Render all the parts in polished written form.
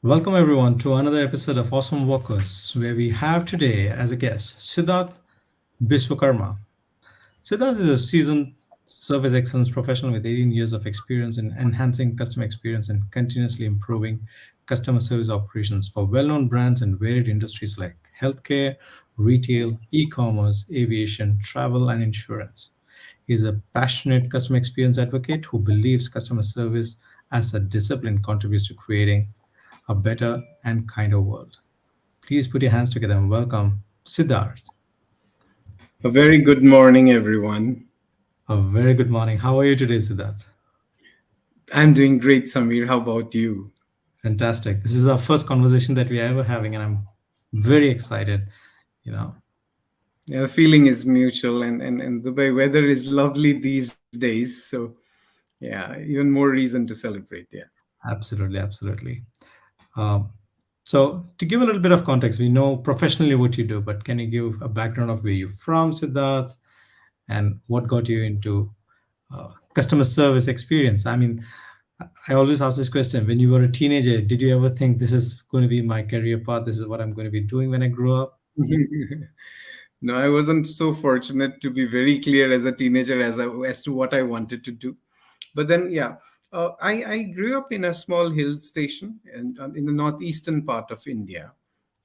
Welcome everyone to another episode of Awesome Workers, where we have today as a guest Siddharth Biswakarma. Siddharth is a seasoned service excellence professional with 18 years of experience in enhancing customer experience and continuously improving customer service operations for well-known brands in varied industries like healthcare, retail, e-commerce, aviation, travel, and insurance. He is a passionate customer experience advocate who believes customer service as a discipline contributes to creating a better and kinder world. Please put your hands together and welcome Siddharth. A very good morning, everyone. A very good morning. How are you today, Siddharth? I'm doing great, Samir. How about you? Fantastic. This is our first conversation that we are ever having, and I'm very excited. You know, Yeah, the feeling is mutual, and the weather is lovely these days. So, yeah, even more reason to celebrate. Yeah. absolutely, absolutely. Um, so, to give a little bit of context, we know professionally what you do, but can you give a background of where you're from, Siddharth, and what got you into customer service experience? I mean, I always ask this question: when you were a teenager, did you ever think this is going to be my career path? This is what I'm going to be doing when I grow up? No, I wasn't so fortunate to be very clear as a teenager as to what I wanted to do. But then, yeah, I grew up in a small hill station and in the northeastern part of India.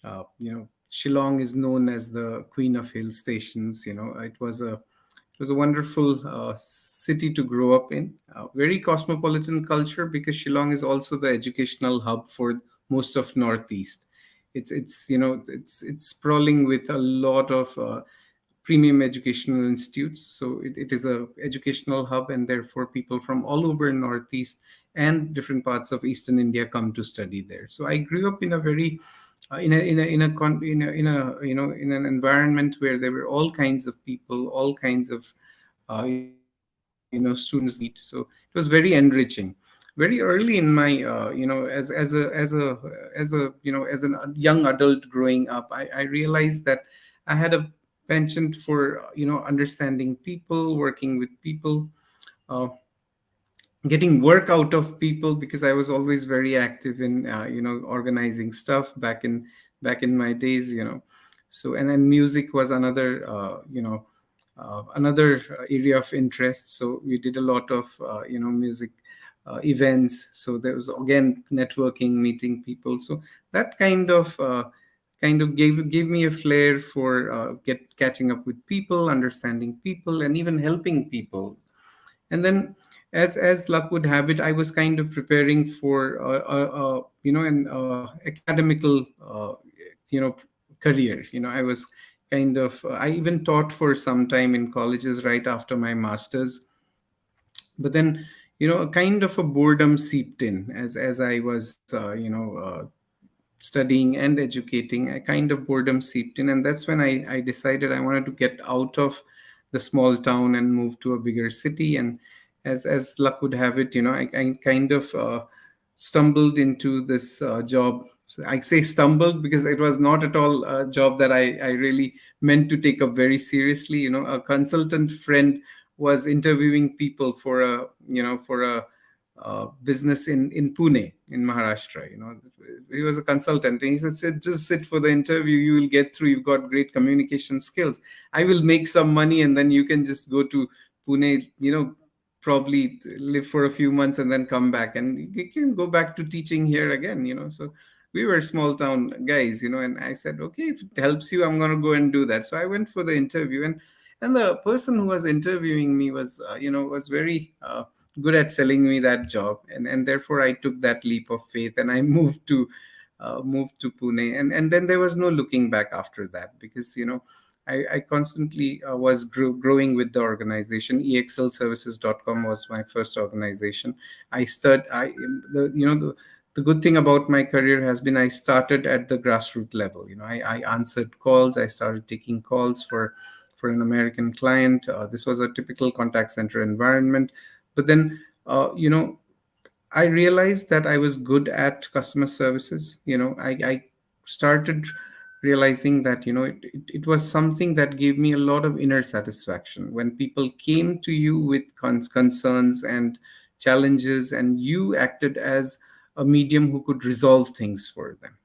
Shillong is known as the Queen of Hill Stations. It was a wonderful city to grow up in. Very cosmopolitan culture because Shillong is also the educational hub for most of Northeast. It's sprawling with a lot of premium educational institutes. So it is a educational hub, and therefore people from all over Northeast and different parts of Eastern India come to study there. So I grew up in a very in an environment where there were all kinds of people, all kinds of students meet. So it was very enriching. Very early in my as a young adult growing up, I realized that I had a penchant for understanding people, working with people, uh, getting work out of people, because I was always very active in organizing stuff back in my days. So, and then music was another another area of interest. So we did a lot of music events. So there was again networking, meeting people. So that kind of gave me a flair for get catching up with people, understanding people, and even helping people. And then, as luck would have it, I was kind of preparing for an academical career. I was I even taught for some time in colleges right after my masters. But then, a kind of a boredom seeped in as I was studying and educating. A kind of boredom seeped in, and that's when I decided I wanted to get out of the small town and move to a bigger city. And as luck would have it, I kind of stumbled into this job. So I say stumbled because it was not at all a job that I really meant to take up very seriously. A consultant friend was interviewing people for a business in Pune, in Maharashtra. He was a consultant, and he said, "Just sit for the interview. You will get through. You've got great communication skills. I will make some money, and then you can just go to Pune. Probably live for a few months and then come back, and you can go back to teaching here again." So we were small town guys, and I said, "Okay, if it helps you, I'm gonna go and do that." So I went for the interview, and the person who was interviewing me was very good at selling me that job, and therefore I took that leap of faith, and I moved to Pune, and then there was no looking back after that, because I constantly was growing with the organization. exlservices.com was my first organization. I started I the you know the good thing about my career has been I started at the grassroots level. I answered calls. I started taking calls for an American client. This was a typical contact center environment. But then, I realized that I was good at customer services. I started realizing that it was something that gave me a lot of inner satisfaction when people came to you with concerns and challenges, and you acted as a medium who could resolve things for them.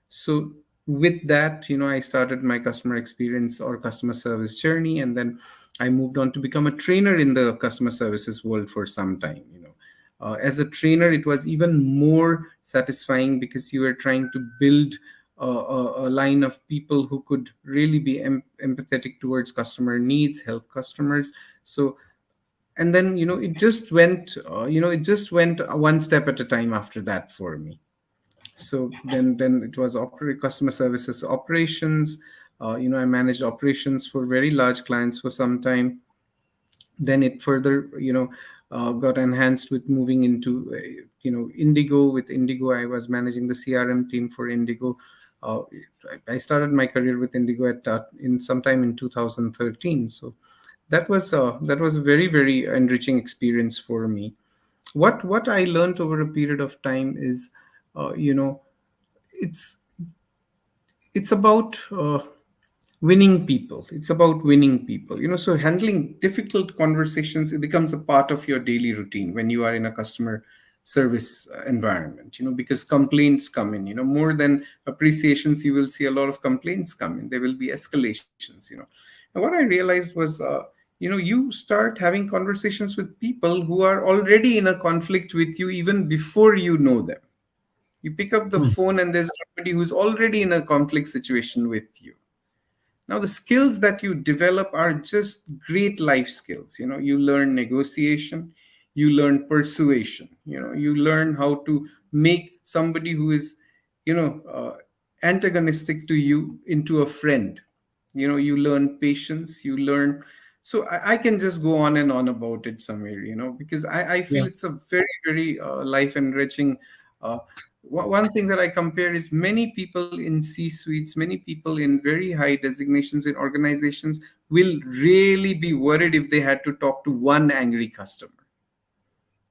So with that, I started my customer experience or customer service journey, and then I moved on to become a trainer in the customer services world for some time. As a trainer, it was even more satisfying because you were trying to build a line of people who could really be empathetic towards customer needs, help customers. So, and then it just went one step at a time after that for me. So then it was customer services operations. I managed operations for very large clients for some time. Then it further got enhanced with moving into Indigo. With Indigo, I was managing the CRM team for Indigo. I started my career with Indigo at in sometime in 2013. So that was a very, very enriching experience for me. What I learned over a period of time is, it's it's about winning people. So handling difficult conversations, it becomes a part of your daily routine when you are in a customer service environment, because complaints come in, more than appreciations. You will see a lot of complaints come in. There will be escalations. And what I realized was, you start having conversations with people who are already in a conflict with you even before you know them. You pick up the Hmm. phone and there's somebody who's already in a conflict situation with you. Now, the skills that you develop are just great life skills. You learn negotiation, you learn persuasion, you learn how to make somebody who is, antagonistic to you into a friend. You learn patience, you learn. So I can just go on and on about it, Samir, because I feel Yeah. it's a very, very life enriching. Uh, One thing that I compare is many people in C suites, many people in very high designations in organizations will really be worried if they had to talk to one angry customer.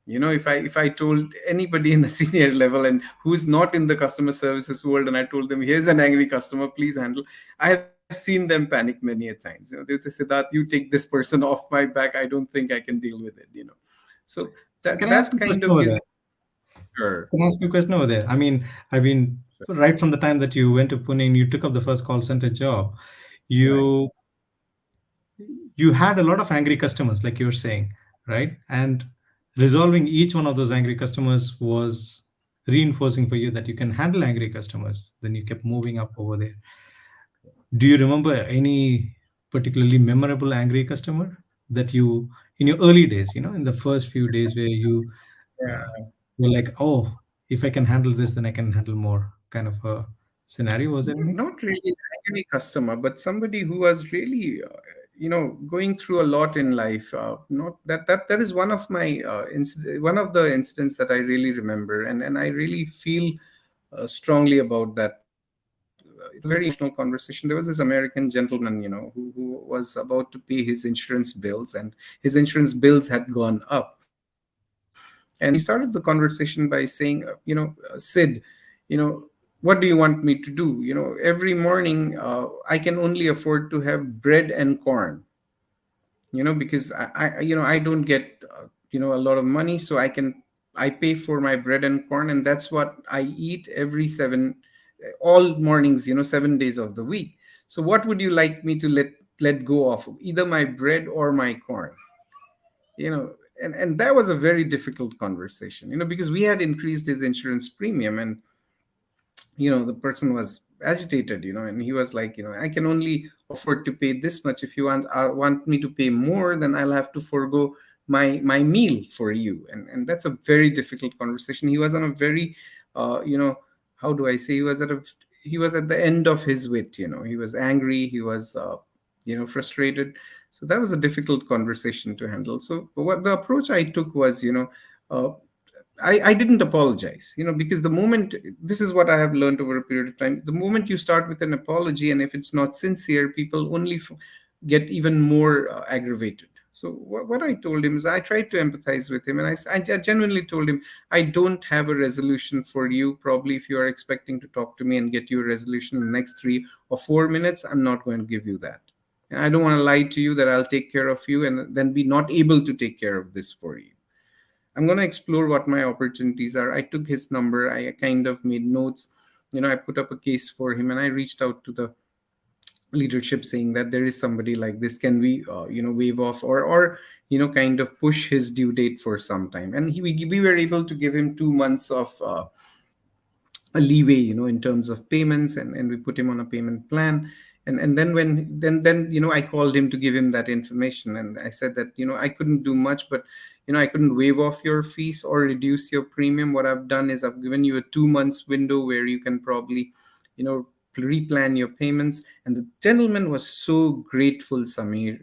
If I told anybody in the senior level and who's not in the customer services world, and I told them, here's an angry customer, please handle. I have seen them panic many a times. They would say, Siddharth, you take this person off my back. I don't think I can deal with it. So that Can I ask that you a kind question of over gives. there? Sure. Can I ask you a question over there? I mean, right from the time that you went to Pune and you took up the first call center job, Right. you you had a lot of angry customers, like you were saying, right? And resolving each one of those angry customers was reinforcing for you that you can handle angry customers. Then you kept moving up over there. Do you remember any particularly memorable angry customer that you, in your early days, in the first few days where you uh, Yeah. were like, oh, if I can handle this, then I can handle more, kind of a scenario? Was there any? Not really an angry customer, but somebody who was really, going through a lot in life. Not that is one of my one of the incidents that I really remember, and I really feel strongly about that. It was a very emotional conversation. There was this American gentleman, who was about to pay his insurance bills, and his insurance bills had gone up. And he started the conversation by saying, Sid, what do you want me to do? Every morning I can only afford to have bread and corn, because I don't get a lot of money, so I pay for my bread and corn, and that's what I eat every all mornings, 7 days of the week. So what would you like me to let go of, either my bread or my corn? And that was a very difficult conversation, because we had increased his insurance premium, and the person was agitated, and he was like, I can only afford to pay this much. If you want me to pay more, then I'll have to forego my meal for you. And that's a very difficult conversation. He was on a very how do I say, he was at the end of his wit. He was angry, he was frustrated. So that was a difficult conversation to handle. So what the approach I took was, uh, I didn't apologize, because the moment, this is what I have learned over a period of time, the moment you start with an apology, and if it's not sincere, people only get even more aggravated. So what I told him is, I tried to empathize with him, and I genuinely told him, I don't have a resolution for you. Probably if you are expecting to talk to me and get you a resolution in the next 3 or 4 minutes, I'm not going to give you that. And I don't want to lie to you that I'll take care of you and then be not able to take care of this for you. I'm going to explore what my opportunities are. I took his number, I kind of made notes, I put up a case for him, and I reached out to the leadership saying that there is somebody like this, can we waive off, or kind of push his due date for some time. And we were able to give him 2 months of a leeway, in terms of payments, and we put him on a payment plan. And then I called him to give him that information, and I said that I couldn't do much, but I couldn't waive off your fees or reduce your premium. What I've done is I've given you a 2 months window where you can probably you know replan your payments. And the gentleman was so grateful, Samir.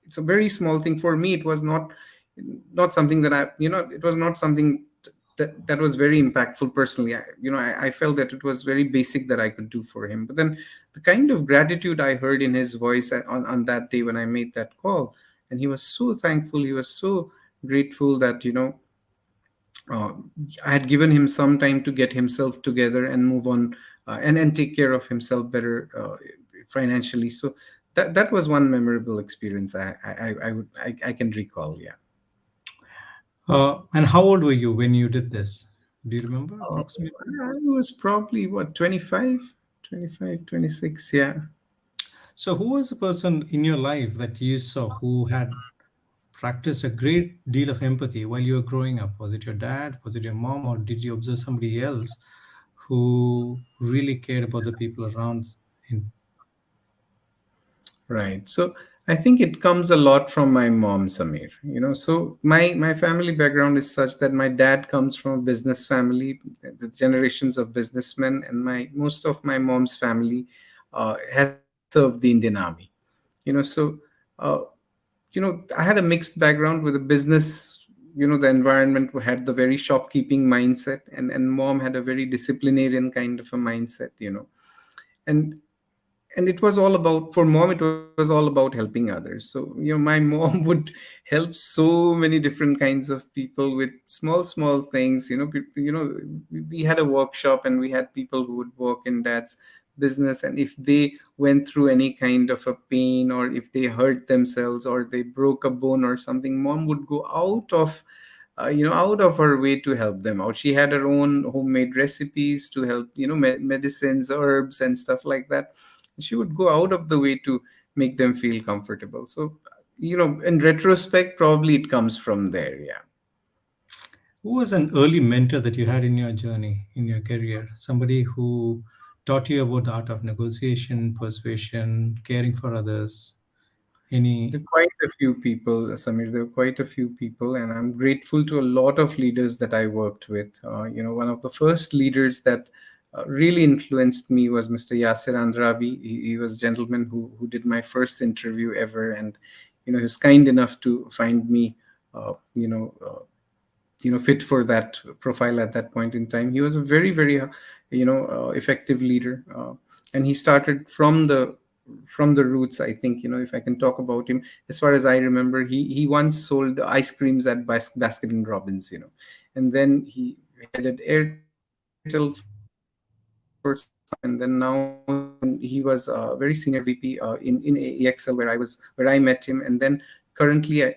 It's a very small thing for me. It was not something that it was not something that was very impactful personally. I felt that it was very basic that I could do for him. But then the kind of gratitude I heard in his voice on that day when I made that call, and he was so thankful, he was so grateful that uh, I had given him some time to get himself together and move on, and take care of himself better financially. So that was one memorable experience I can recall. Yeah. And how old were you when you did this? Do you remember Uh, approximately? I was probably what, 25, 25, 26. Yeah. So, who was the person in your life that you saw who had practiced a great deal of empathy while you were growing up? Was it your dad? Was it your mom? Or did you observe somebody else who really cared about the people around? In, Right. So I think it comes a lot from my mom, Samir. So my family background is such that my dad comes from a business family, the generations of businessmen, and my most of my mom's family has served the Indian Army. So uh, I had a mixed background with a business. The environment had the very shopkeeping mindset, and mom had a very disciplinarian kind of a mindset. And it was all about, for mom, it was all about helping others. So my mom would help so many different kinds of people with small things. We had a workshop, and we had people who would work in dad's business, and if they went through any kind of a pain, or if they hurt themselves, or they broke a bone or something, mom would go out of her way to help them out. She had her own homemade recipes to help, medicines, herbs, and stuff like that. She would go out of the way to make them feel comfortable. So, in retrospect, probably it comes from there. Yeah. who was an early mentor that you had in your journey, in your career? Somebody who taught you about the art of negotiation, persuasion, caring for others? There Any? are quite a few people, Samir. There are quite a few people, and I'm grateful to a lot of leaders that I worked with. One of the first leaders that really influenced me was Mr. Yasir Andrabi. He was a gentleman who did my first interview ever, and he was kind enough to find me, uh, you know, uh, fit for that profile at that point in time. He was a very very effective leader, and he started from the roots. I think, if I can talk about him, as far as I remember, he once sold ice creams at Baskin and Robbins, and then he headed Airtel for some time, and then now he was a very senior VP in AXL, where I met him. And then currently,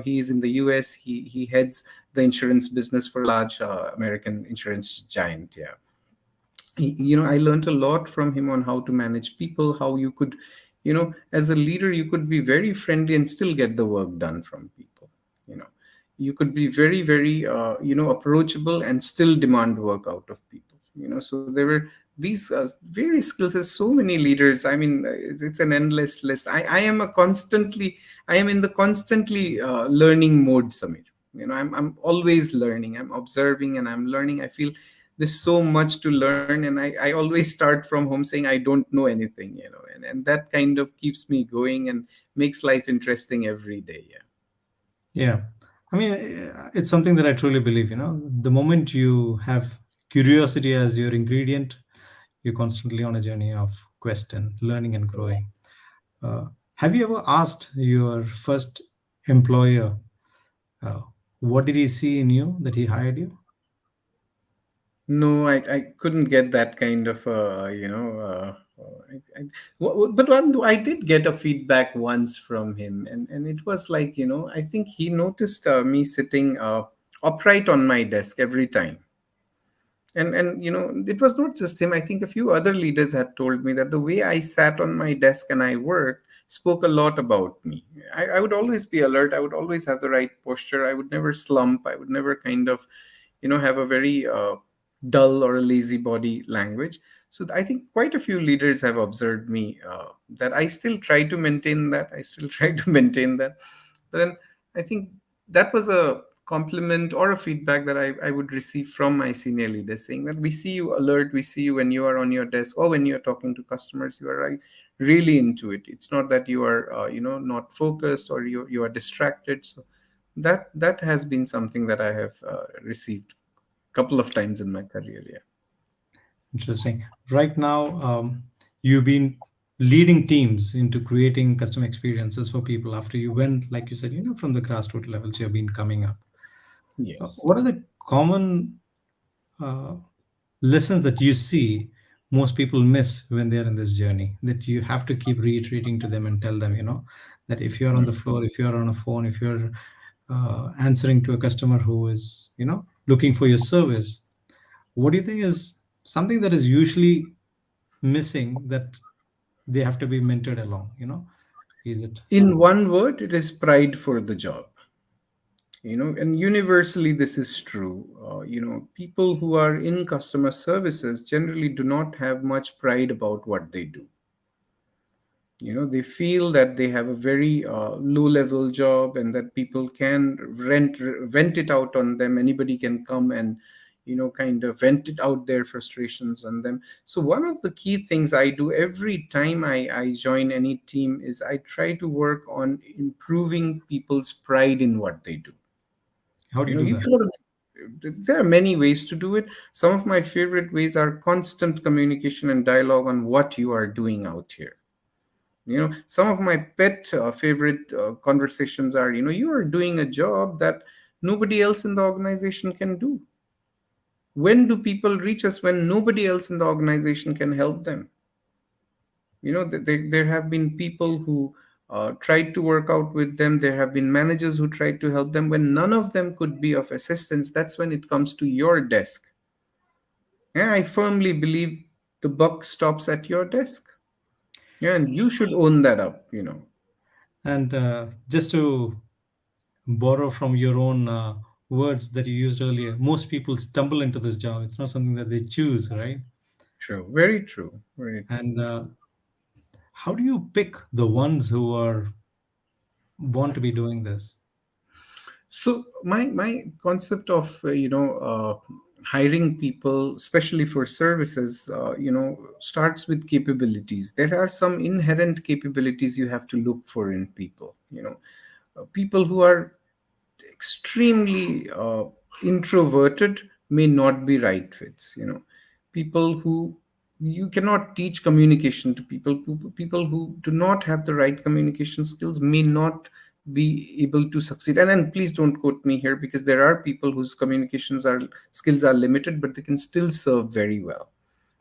he is in the US. He heads the insurance business for a large American insurance giant. Yeah. I learned a lot from him on how to manage people, how you could, as a leader, you could be very friendly and still get the work done from people. you know you could be very very approachable and still demand work out of people. So there were these various skills. There's so many leaders. I mean, it's an endless list. I am in the constantly learning mode, Samir. I'm always learning. I'm observing and I'm learning. I feel there's so much to learn, and I always start from home saying I don't know anything, and that kind of keeps me going and makes life interesting every day. Yeah. Yeah. I mean, it's something that I truly believe, the moment you have curiosity as your ingredient, you're constantly on a journey of question, learning, and growing. Have you ever asked your first employer, uh, what did he see in you that he hired you? No, I couldn't get that kind of But I did get a feedback once from him, and it was like, I think he noticed me sitting upright on my desk every time. And it was not just him. I think a few other leaders had told me that the way I sat on my desk and I worked spoke a lot about me. I would always be alert. I would always have the right posture. I would never slump. I would never kind of have a very dull or a lazy body language. So I think quite a few leaders have observed me, that I still try to maintain that. I still try to maintain that. But then I think that was a compliment or a feedback that I would receive from my senior leaders, saying that we see you alert, we see you when you are on your desk or when you're talking to customers, you are really into it. It's not that you are not focused or you are distracted. So that has been something that I have received a couple of times in my career. Yeah. Interesting. Right now, you've been leading teams into creating custom experiences for people after you went, like you said, from the grassroots levels, you've been coming up. Yes. What are the common uh, lessons that you see most people miss when they're in this journey that you have to keep reiterating to them and tell them, that if you're on the floor, if you're on a phone, if you're answering to a customer who is, looking for your service, what do you think is something that is usually missing that they have to be mentored along, is it? In one word, it is pride for the job. And universally this is true. People who are in customer services generally do not have much pride about what they do. They feel that they have a very low level job, and that people can vent it out on them. Anybody can come and kind of vent it out their frustrations on them. So one of the key things I do every time I join any team is I try to work on improving people's pride in what they do. How do you do You that? cannot. There are many ways to do it. Some of my favorite ways are constant communication and dialogue on what you are doing out here. Some of my pet favorite conversations are, you are doing a job that nobody else in the organization can do. When do people reach us? When nobody else in the organization can help them. There have been people who tried to work out with them. There have been managers who tried to help them. When none of them could be of assistance, that's when it comes to your desk. Yeah, I firmly believe the buck stops at your desk. Yeah, and you should own that up. And just to borrow from your own words that you used earlier, most people stumble into this job. It's not something that they choose, right? True. Very true. Very true. And how do you pick the ones who are born to be doing this? So my concept of hiring people, especially for services, starts with capabilities. There are some inherent capabilities you have to look for in people. People who are extremely introverted may not be right fits. People who you cannot teach communication to people who do not have the right communication skills may not be able to succeed. And please don't quote me here, because there are people whose communications are skills are limited, but they can still serve very well.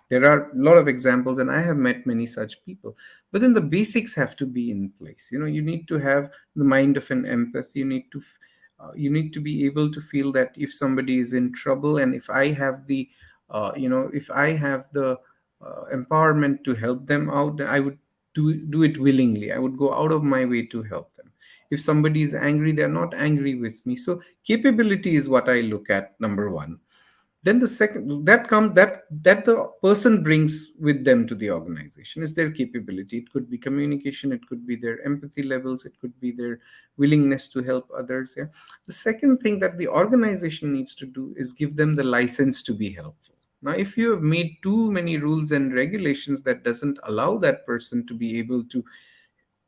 There are a lot of examples, and I have met many such people. But then the basics have to be in place. You need to have the mind of an empath. You need to be able to feel that if somebody is in trouble, and if I have the if I have the empowerment to help them out, then I would do it willingly. I would go out of my way to help them. If somebody is angry, they're not angry with me. So capability is what I look at, number one. Then the second that comes that the person brings with them to the organization is their capability. It could be communication, it could be their empathy levels, it could be their willingness to help others. Yeah. The second thing that the organization needs to do is give them the license to be helpful. Now if you have made too many rules and regulations that doesn't allow that person to be able to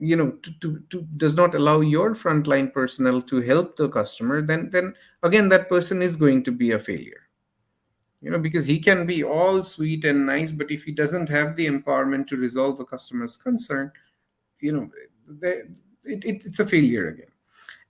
to does not allow your frontline personnel to help the customer, then again that person is going to be a failure. Because he can be all sweet and nice, but if he doesn't have the empowerment to resolve a customer's concern, you know they, it's a failure again.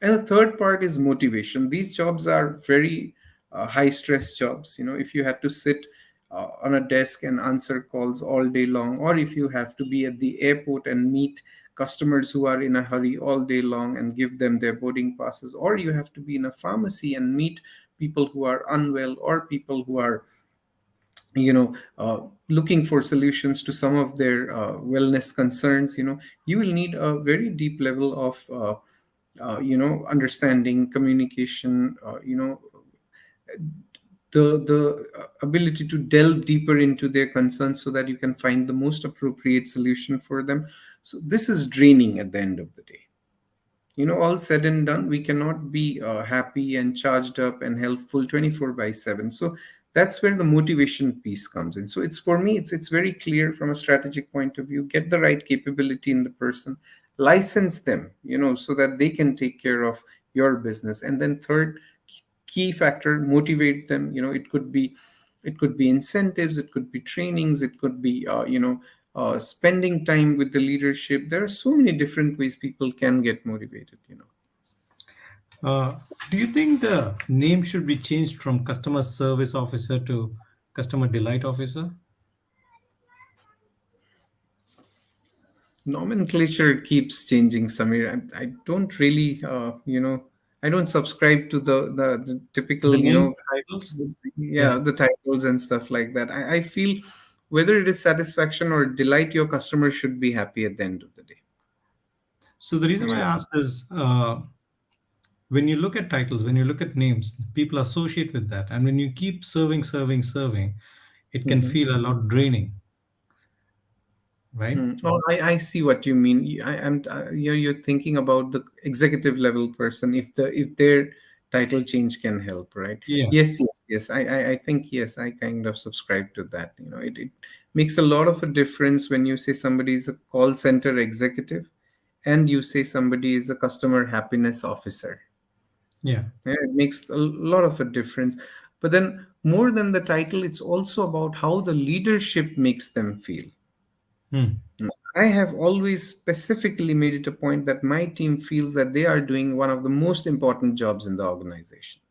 And the third part is motivation. These jobs are very high stress jobs. If you had to sit on a desk and answer calls all day long, or if you have to be at the airport and meet customers who are in a hurry all day long and give them their boarding passes, or you have to be in a pharmacy and meet people who are unwell, or people who are looking for solutions to some of their wellness concerns. You will need a very deep level of understanding, communication, the ability to delve deeper into their concerns so that you can find the most appropriate solution for them. So this is draining at the end of the day. All said and done, we cannot be happy and charged up and helpful 24 by 7. So that's where the motivation piece comes in. So it's, for me, it's very clear from a strategic point of view. Get the right capability in the person, license them, so that they can take care of your business. And then third key factor, motivate them. It could be incentives, it could be trainings, it could be spending time with the leadership. There are so many different ways people can get motivated. Uh, do you think the name should be changed from customer service officer to customer delight officer? Nomenclature keeps changing, Samir. I don't really, I don't subscribe to the The typical, names, the titles? yeah, Yeah. the titles and stuff like that. I feel whether it is satisfaction or delight, your customer should be happy at the end of the day. So the reason Yeah. I asked is when you look at titles, when you look at names, people associate with that. And when you keep serving, serving, serving, it can Mhm. feel a lot draining, right? Oh, I see what you mean. You're thinking about the executive level person. If their title change can help, right? Yeah. Yes, yes, yes. I think yes. I kind of subscribe to that. It makes a lot of a difference when you say somebody is a call center executive, and you say somebody is a customer happiness officer. Yeah. Yeah, it makes a lot of a difference. But then, more than the title, it's also about how the leadership makes them feel. Hmm. I have always specifically made it a point that my team feels that they are doing one of the most important jobs in the organization.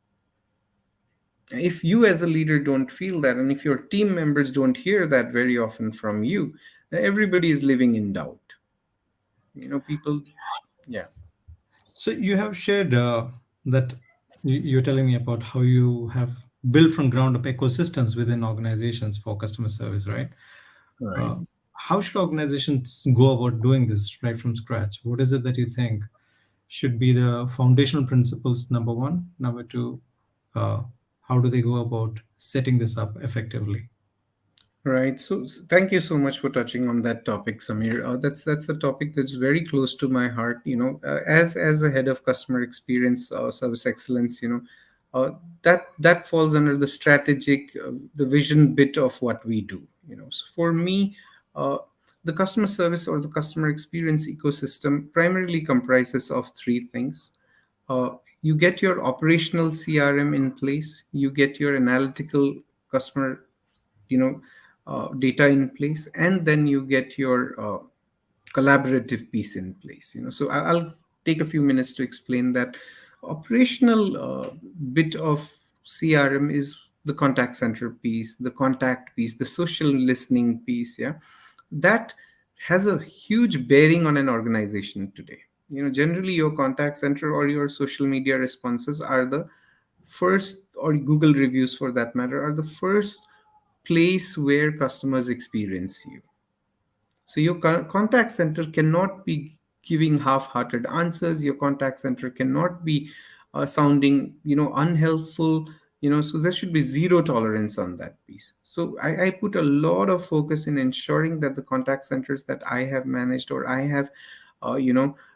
If you, as a leader, don't feel that, and if your team members don't hear that very often from you, then everybody is living in doubt. People, yeah. So you have shared that you're telling me about how you have built from ground up ecosystems within organizations for customer service, right? All right. Uh, how should organizations go about doing this right from scratch? What is it that you think should be the foundational principles? Number one, number two, uh, how do they go about setting this up effectively? Right. So thank you so much for touching on that topic, Samir. That's a topic that's very close to my heart. As a head of customer experience, service excellence, that falls under the strategic, the vision bit of what we do. So for me, uh, the customer service or the customer experience ecosystem primarily comprises of three things. You get your operational CRM in place. You get your analytical customer data in place, and then you get your collaborative piece in place. So I'll take a few minutes to explain that. Operational bit of CRM is the contact center piece, the contact piece, the social listening piece. Yeah, that has a huge bearing on an organization today. Generally your contact center or your social media responses are the first, or Google reviews for that matter, are the first place where customers experience you. So your contact center cannot be giving half-hearted answers. Your contact center cannot be sounding, unhelpful. So there should be zero tolerance on that piece. So I put a lot of focus in ensuring that the contact centers that I have managed or I have,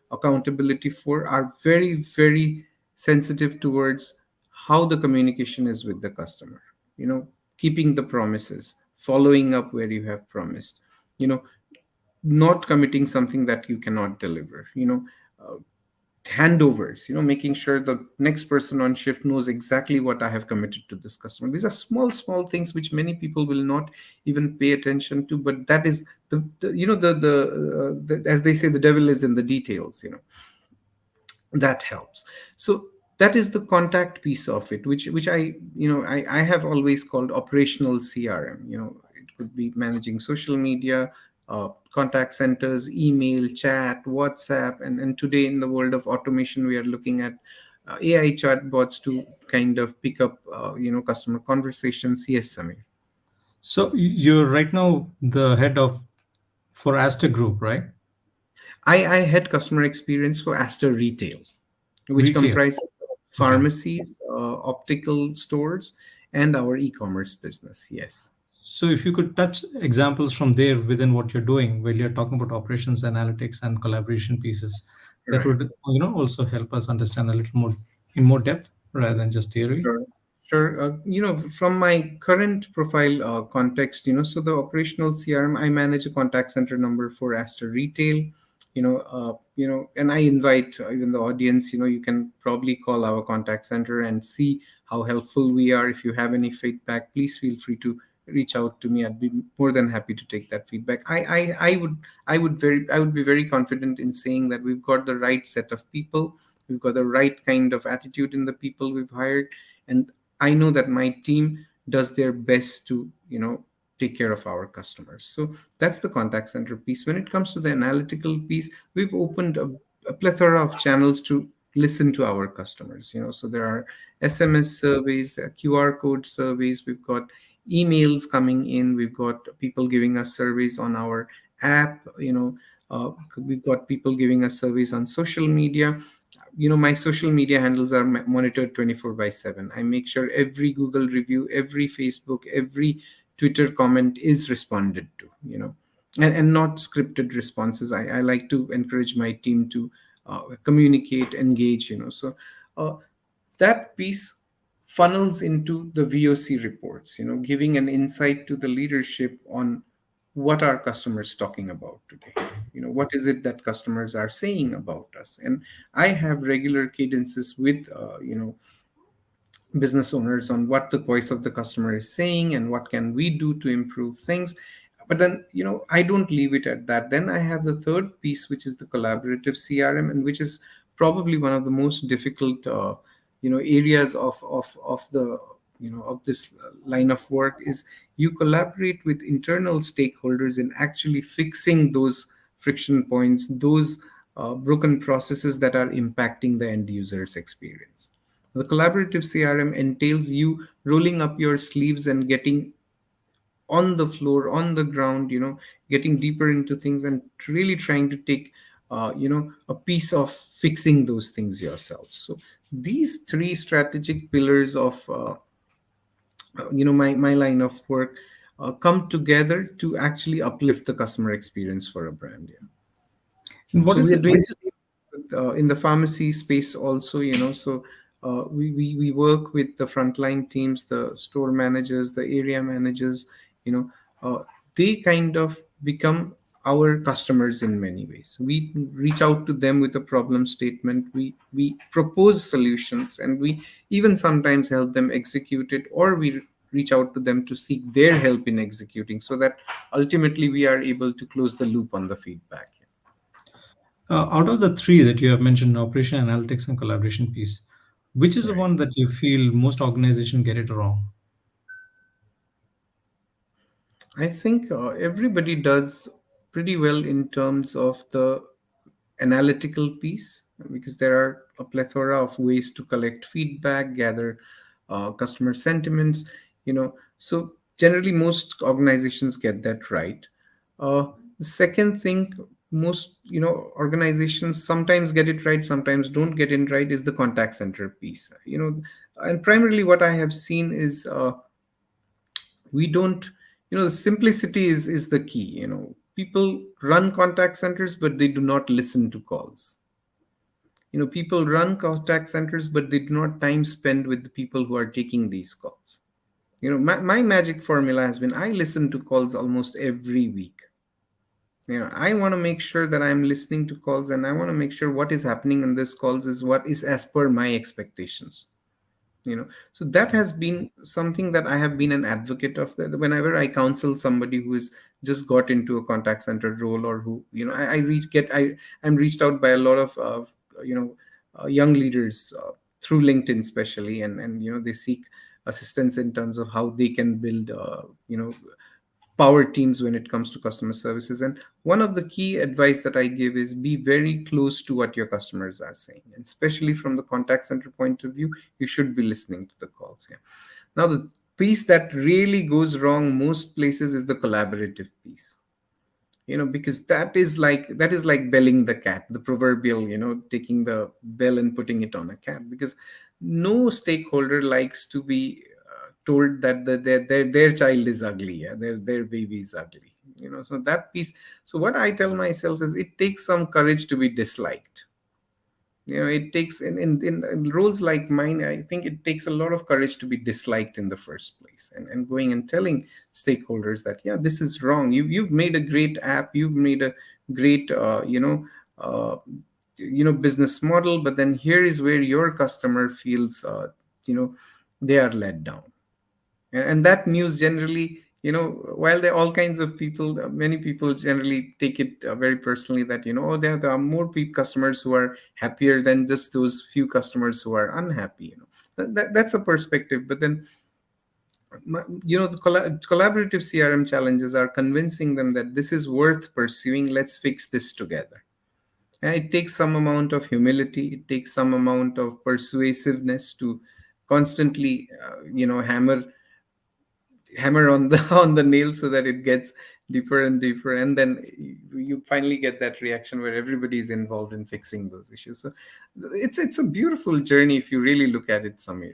accountability for, are very, very sensitive towards how the communication is with the customer. Keeping the promises, following up where you have promised. You know, not committing something that you cannot deliver. Handovers, making sure the next person on shift knows exactly what I have committed to this customer. These are small small things which many people will not even pay attention to, but that is the as they say, the devil is in the details. That helps. So That is the contact piece of it, which I have always called operational CRM. It could be managing social media, contact centers, email, chat, WhatsApp, and today in the world of automation, we are looking at AI chatbots to kind of pick up customer conversations. Yes, Samir. So you're right now the head of for Aster Group, right? I had customer experience for Aster Retail, which Retail. comprises Okay. pharmacies, optical stores, and our e-commerce business. Yes. So if you could touch examples from there within what you're doing, while you're talking about operations, analytics, and collaboration pieces, that Right. would also help us understand a little more in more depth rather than just theory. Sure. Sure. From my current profile context, so the operational CRM, I manage a contact center number for Aster Retail, and I invite even the audience, you can probably call our contact center and see how helpful we are. If you have any feedback, please feel free to reach out to me. I'd be more than happy to take that feedback. I would be very confident in saying that we've got the right set of people. We've got the right kind of attitude in the people we've hired, and I know that my team does their best to take care of our customers. So that's the contact center piece. When it comes to the analytical piece, we've opened a plethora of channels to listen to our customers. So there are SMS surveys, there are QR code surveys, we've got emails coming in, we've got people giving us surveys on our app. We've got people giving us surveys on social media. My social media handles are monitored 24 by 7. I make sure every Google review, every Facebook, every Twitter comment is responded to, and not scripted responses. I like to encourage my team to communicate, engage. So uh, that piece funnels into the VOC reports, giving an insight to the leadership on what are customers talking about today. What is it that customers are saying about us? And I have regular cadences with business owners on what the voice of the customer is saying and what can we do to improve things. But then I don't leave it at that. Then I have the third piece, which is the collaborative CRM, and which is probably one of the most difficult areas of the of this line of work. Is you collaborate with internal stakeholders in actually fixing those friction points, those broken processes that are impacting the end user's experience. The collaborative CRM entails you rolling up your sleeves and getting on the floor, on the ground, getting deeper into things and really trying to take, a piece of fixing those things yourself. So these three strategic pillars of, my line of work come together to actually uplift the customer experience for a brand. Yeah. And what So is we are it? doing in the pharmacy space also. So we work with the frontline teams, the store managers, the area managers. you know they kind of become our customers in many ways. We reach out to them with a problem statement, we propose solutions, and we even sometimes help them execute it, or we reach out to them to seek their help in executing, so that ultimately we are able to close the loop on the feedback. Out of the three that you have mentioned, operation, analytics, and collaboration piece, which is the Right. one that you feel most organizations get it wrong? I think everybody does pretty well in terms of the analytical piece, because there are a plethora of ways to collect feedback, gather customer sentiments. So generally most organizations get that right. The second thing, most organizations sometimes get it right, sometimes don't get it right, is the contact center piece. And primarily what I have seen is we don't simplicity is the key. People run contact centers, but they do not listen to calls. People run contact centers, but they do not time spend with the people who are taking these calls. My magic formula has been, I listen to calls almost every week. I want to make sure that I'm listening to calls, and I want to make sure what is happening in this calls is what is as per my expectations. So that has been something that I have been an advocate of, that whenever I counsel somebody who is just got into a contact center role, or who I'm reached out by a lot of young leaders through LinkedIn especially, and they seek assistance in terms of how they can build power teams when it comes to customer services. And one of the key advice that I give is be very close to what your customers are saying, and especially from the contact center point of view, you should be listening to the calls. Yeah. Now, the piece that really goes wrong most places is the collaborative piece, because that is like belling the cat, the proverbial, taking the bell and putting it on a cat, because no stakeholder likes to be told that their child is ugly, yeah, their baby is ugly, so that piece. So what I tell myself is it takes some courage to be disliked. It takes in roles like mine, I think it takes a lot of courage to be disliked in the first place, and going and telling stakeholders that, yeah, this is wrong. You've made a great app, you've made a great business model, but then here is where your customer feels you know they are let down. And that news generally, while there are all kinds of people, many people generally take it very personally, that, oh, there are more customers who are happier than just those few customers who are unhappy. That's a perspective. But then, the collaborative CRM challenges are convincing them that this is worth pursuing, let's fix this together. And it takes some amount of humility, it takes some amount of persuasiveness to constantly hammer on the on the nail, so that it gets deeper and deeper, and then you finally get that reaction where everybody is involved in fixing those issues. So it's a beautiful journey if you really look at it, Samir.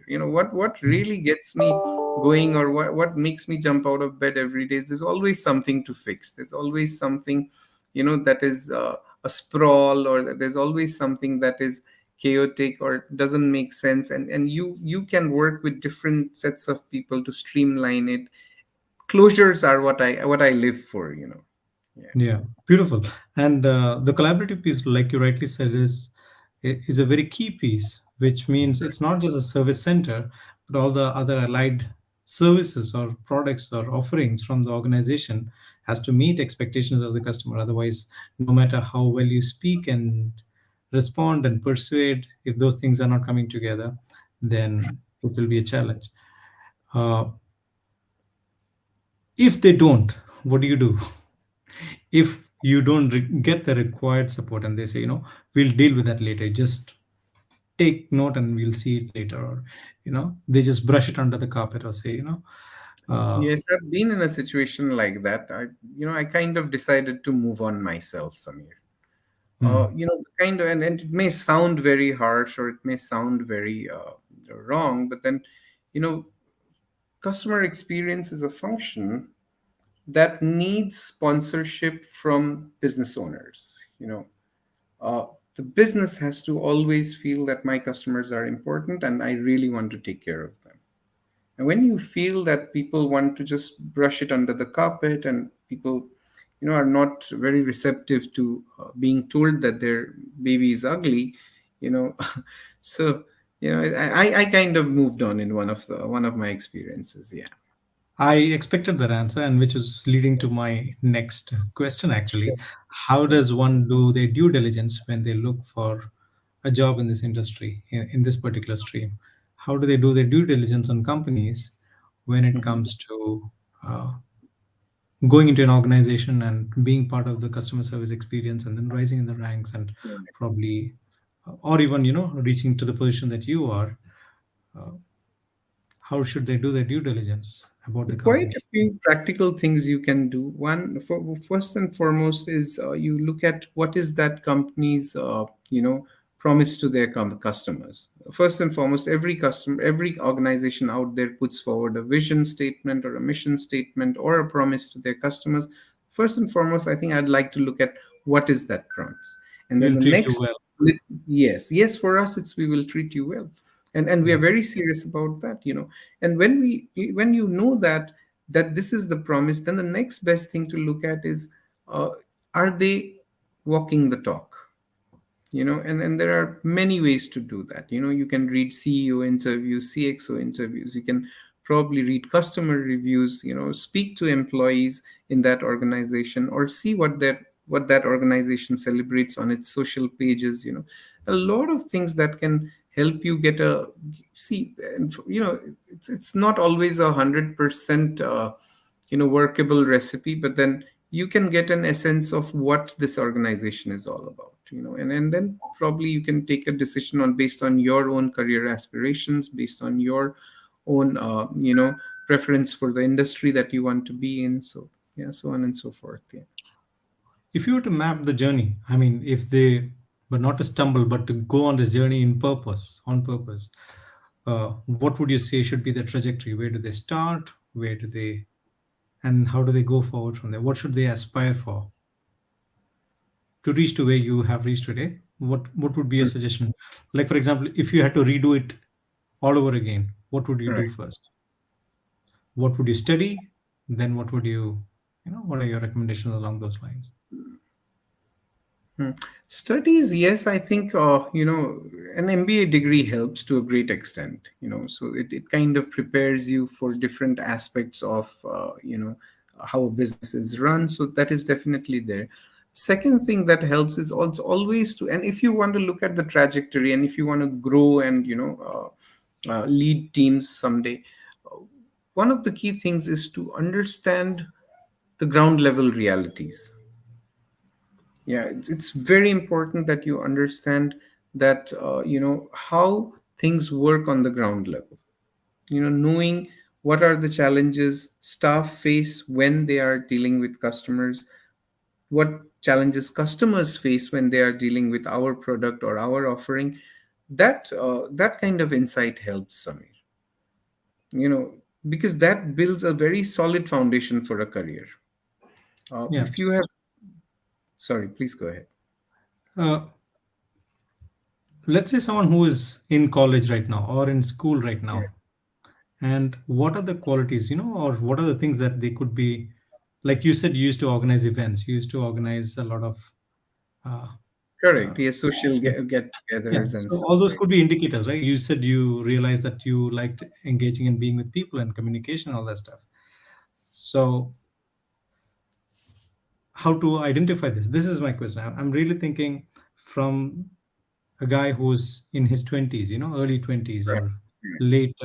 What really gets me going, or what makes me jump out of bed every day, is there's always something to fix. There's always something, that is a sprawl, or that there's always something that is chaotic or doesn't make sense, and you can work with different sets of people to streamline it. Closures are what I live for. Yeah. Yeah, beautiful. And the collaborative piece, like you rightly said, is a very key piece, which means it's not just a service center, but all the other allied services or products or offerings from the organization has to meet expectations of the customer. Otherwise, no matter how well you speak and respond and persuade, if those things are not coming together, then it will be a challenge. Uh, if they don't, what do you do? If you don't get the required support and they say, we'll deal with that later, just take note and we'll see it later, or they just brush it under the carpet, or say, uh, Yes, I've been in a situation like that. I kind of decided to move on myself, Samir. hmm, Kind of, and it may sound very harsh, or it may sound very wrong, but then, you know customer experience is a function that needs sponsorship from business owners. Uh, the business has to always feel that my customers are important and I really want to take care of them. And when you feel that people want to just brush it under the carpet, and people, are not very receptive to being told that their baby is ugly, you know, so I kind of moved on in one of my experiences. Yeah. I expected that answer, and which is leading to my next question actually. How does one do their due diligence when they look for a job in this industry, in this particular stream? How do they do their due diligence on companies when it Mhm. comes to going into an organization and being part of the customer service experience, and then rising in the ranks, and probably or even reaching to the position that you are? How should they do their due diligence about the Quite company? a few practical things you can do. First and foremost is you look at what is that company's promise to their customers. First and foremost, every organization out there puts forward a vision statement or a mission statement or a promise to their customers. First and foremost, I think I'd like to look at what is that promise, and then We'll the treat you next. well. Yes, for us it's we will treat you well, and we are Yeah. very serious about that. And when you know that this is the promise, then the next best thing to look at is, uh, are they walking the talk? And there are many ways to do that. You can read CEO interviews, CXO interviews, you can probably read customer reviews, speak to employees in that organization, or see what that organization celebrates on its social pages. A lot of things that can help you get a see. And it's not always 100% workable recipe, but then you can get an essence of what this organization is all about, and then probably you can take a decision on based on your own career aspirations, based on your own preference for the industry that you want to be in. So yeah, so on and so forth. Yeah. If you were to map the journey, I mean, if they were not to stumble, but to go on this journey in purpose, on purpose, what would you say should be the trajectory? Where do they start? Where do they, and how do they go forward from there? What should they aspire for to reach to where you have reached today? What would be your Hmm. suggestion? Like, for example, if you had to redo it all over again, what would you do Right. first? What would you study? Then what would what are your recommendations along those lines? Hmm. Studies, yes, I think an MBA degree helps to a great extent. So it kind of prepares you for different aspects of how a business is run. So that is definitely there. Second thing that helps is also always to, and if you want to look at the trajectory, and if you want to grow and lead teams someday, uh, one of the key things is to understand the ground level realities. Yeah, it's very important that you understand that how things work on the ground level, knowing what are the challenges staff face when they are dealing with customers, what challenges customers face when they are dealing with our product or our offering. That kind of insight helps, Samir, you know because that builds a very solid foundation for a career. Yeah. If you have Sorry, please go ahead. Uh, let's say someone who is in college right now or in school right Yeah. now, and what are the qualities, or what are the things that they could be, like you said, you used to organize events, you used to organize a lot of, uh, Correct. uh, Yes, social yes. Yeah, get-togethers and so stuff. all those Right. could be indicators, right? You said you realized that you liked engaging and being with people and communication, all that stuff. So how to identify this is my question. I'm really thinking from a guy who's in his 20s, early 20s Right. or Right. late,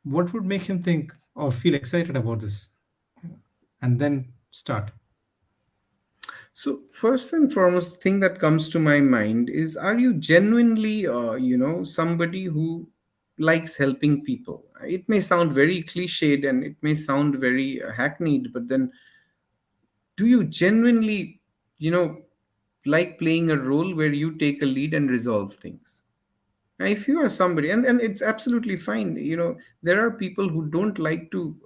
what would make him think or feel excited about this and then start? So first and foremost, thing that comes to my mind is: are you genuinely, somebody who likes helping people? It may sound very cliched and it may sound very hackneyed, but then, do you genuinely, you know, like playing a role where you take a lead and resolve things? Now, if you are somebody, and it's absolutely fine, there are people who don't like to,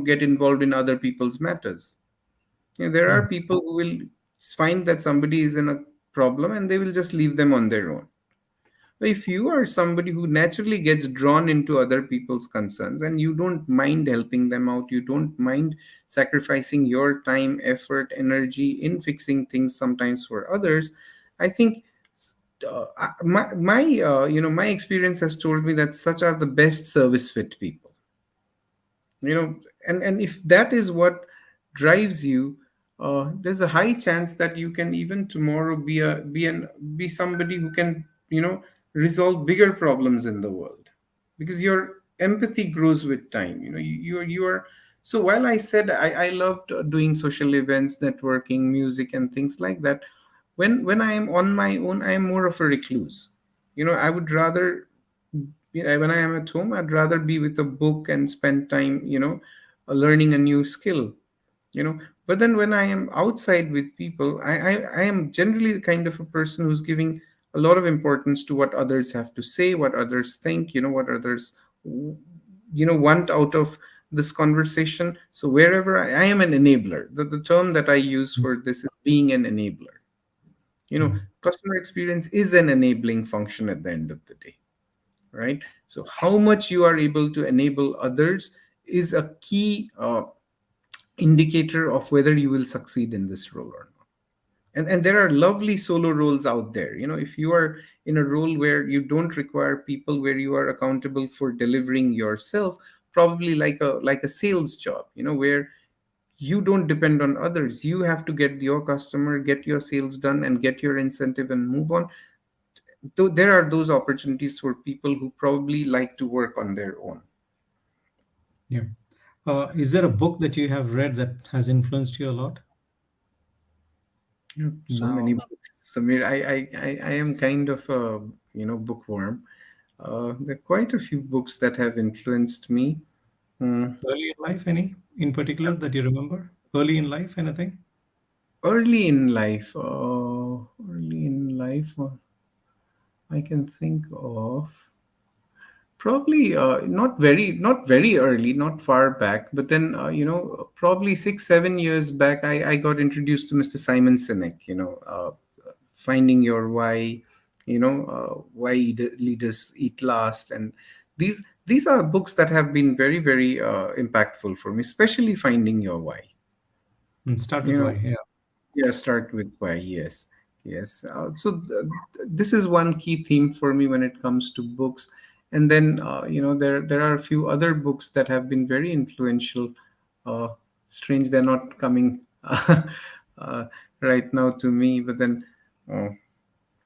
get involved in other people's matters. There Hmm. are people who will find that somebody is in a problem and they will just leave them on their own. But if you are somebody who naturally gets drawn into other people's concerns and you don't mind helping them out, you don't mind sacrificing your time, effort, energy in fixing things sometimes for others, I think my experience has told me that such are the best service fit people. And if that is what drives you, there's a high chance that you can even tomorrow be somebody who can resolve bigger problems in the world, because your empathy grows with time. You are so while I said I loved doing social events, networking, music, and things like that, when I am on my own, I am more of a recluse. I would rather, when I am at home, I'd rather be with a book and spend time, learning a new skill. you know but then when I am outside with people, I am generally the kind of a person who's giving a lot of importance to what others have to say, what others think, what others want out of this conversation. So wherever I am an enabler. The term that I use for this is being an enabler. Customer experience is an enabling function at the end of the day, right? So how much you are able to enable others is a key indicator of whether you will succeed in this role or not. And there are lovely solo roles out there. If you are in a role where you don't require people, where you are accountable for delivering yourself, probably like a sales job, where you don't depend on others. You have to get your customer, get your sales done, and get your incentive and move on. though there are those opportunities for people who probably like to work on their own. Yeah. Is there a book that you have read that has influenced you a lot So many now? books, Samir. I am kind of a bookworm. There are quite a few books that have influenced me. Hmm. Early in life, any in particular that you remember? Early in life, anything? Early in life, I can think of. Probably not very early, not far back, but then probably 6 7 years back, I got introduced to Mr. Simon Sinek. Finding your why, why leaders eat last, and these are books that have been very very impactful for me, especially Finding Your Why. And start with You why. know, Yeah. yeah, start with why. Yes, yes. This is one key theme for me when it comes to books. And then there are a few other books that have been very influential. Uh, Strange they're not coming uh, right now to me, but then. Uh,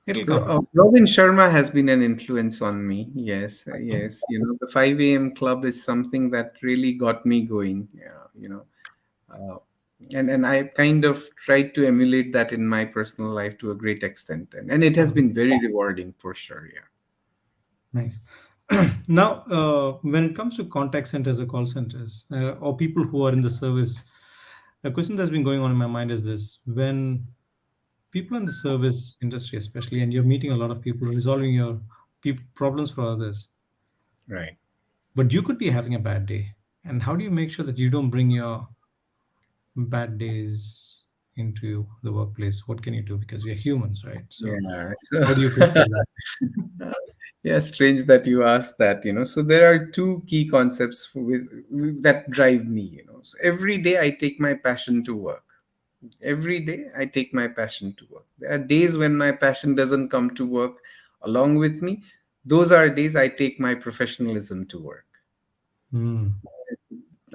It'll come. Robin Sharma has been an influence on me. Yes, yes. The 5 a.m. club is something that really got me going. Yeah, uh, and I kind of tried to emulate that in my personal life to a great extent, and it has Mhm. been very rewarding for sure. Yeah. Nice. Now, when it comes to contact centers or call centers, or people who are in the service, a question that's been going on in my mind is this: when people in the service industry, especially, and you're meeting a lot of people, resolving your problems for others, Right. but you could be having a bad day, and how do you make sure that you don't bring your bad days into the workplace? What can you do? Because we are humans, right? So, Yeah. how do you take care of that? Yeah, strange that you asked that. So there are two key concepts that drive me. So every day I take my passion to work. Every day I take my passion to work. There are days when my passion doesn't come to work along with me. Those are days I take my professionalism to work. Hmm,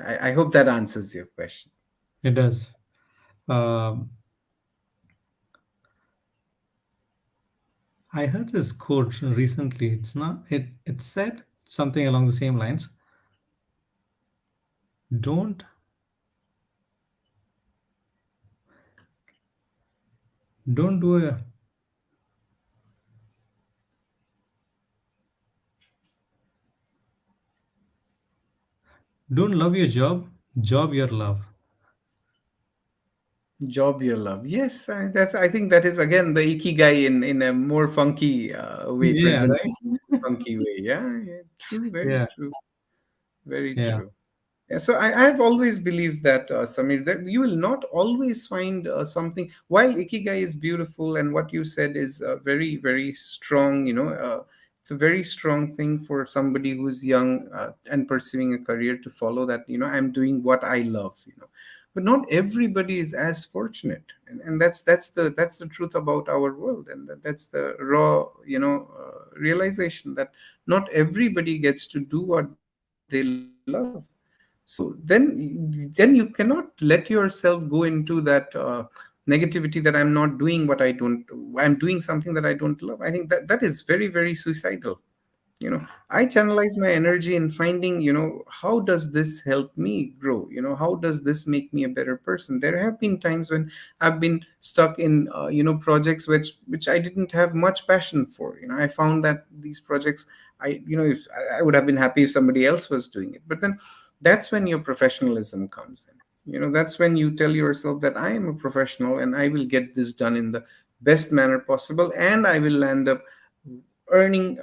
I hope that answers your question. it does. Um, I heard this quote recently. It's not. It said something along the same lines. Don't don't do a don't love your job. Job your love. Job you love. Yes, I think that is again the ikigai in a more funky way, Yeah. presented Right. in a funky way. Yeah, yeah, true, very Yeah. true, very Yeah. true. Yeah, so I've always believed that, Samir, that you will not always find something. While ikigai is beautiful, and what you said is very, very strong, it's a very strong thing for somebody who's young and pursuing a career to follow that, I'm doing what I love, But not everybody is as fortunate. And that's the truth about our world. And that's the raw, realization that not everybody gets to do what they love. So then you cannot let yourself go into that negativity that I'm not doing what I don't. I'm doing something that I don't love. I think that is very very suicidal. I channelize my energy in finding, how does this help me grow? How does this make me a better person? There have been times when I've been stuck in projects which I didn't have much passion for. I found that these projects, if I would have been happy if somebody else was doing it, but then that's when your professionalism comes in. That's when you tell yourself that I am a professional and I will get this done in the best manner possible, and I will end up earning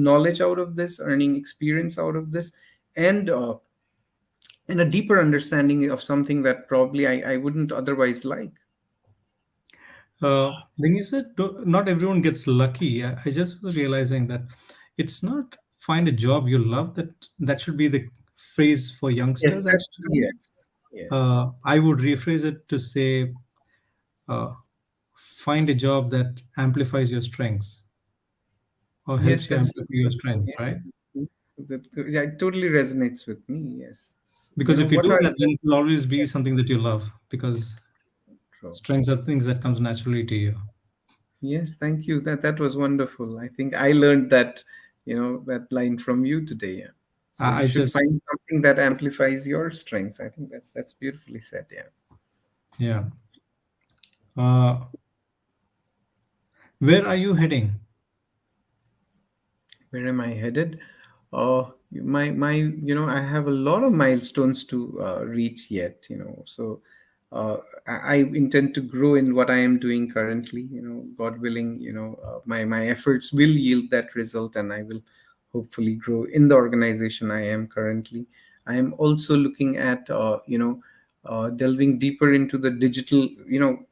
knowledge out of this, earning experience out of this, and a deeper understanding of something that probably I wouldn't otherwise like. When you said not everyone gets lucky, I just was realizing that it's not find a job you love. That should be the phrase for Yes, youngsters. that's Actually, yes, yes, I would rephrase it to say, uh, find a job that amplifies your strengths or yes, helps you that's amplify your strengths, yes, right? yes, yeah, it totally resonates with me. Yes, Because if you what do are that, then it will always be something that you love. Because true. strengths are things that comes naturally to you. Yes, thank you. That was wonderful. I think I learned that, that line from you today. Yeah. So you I should just, find something that amplifies your strengths. I think that's beautifully said. Yeah. yeah. Uh, where are you heading? Where am I headed? I have a lot of milestones to reach yet. So uh, I intend to grow in what I am doing currently. God willing, my efforts will yield that result, and I will hopefully grow in the organization I am currently. I am also looking at, delving deeper into the digital,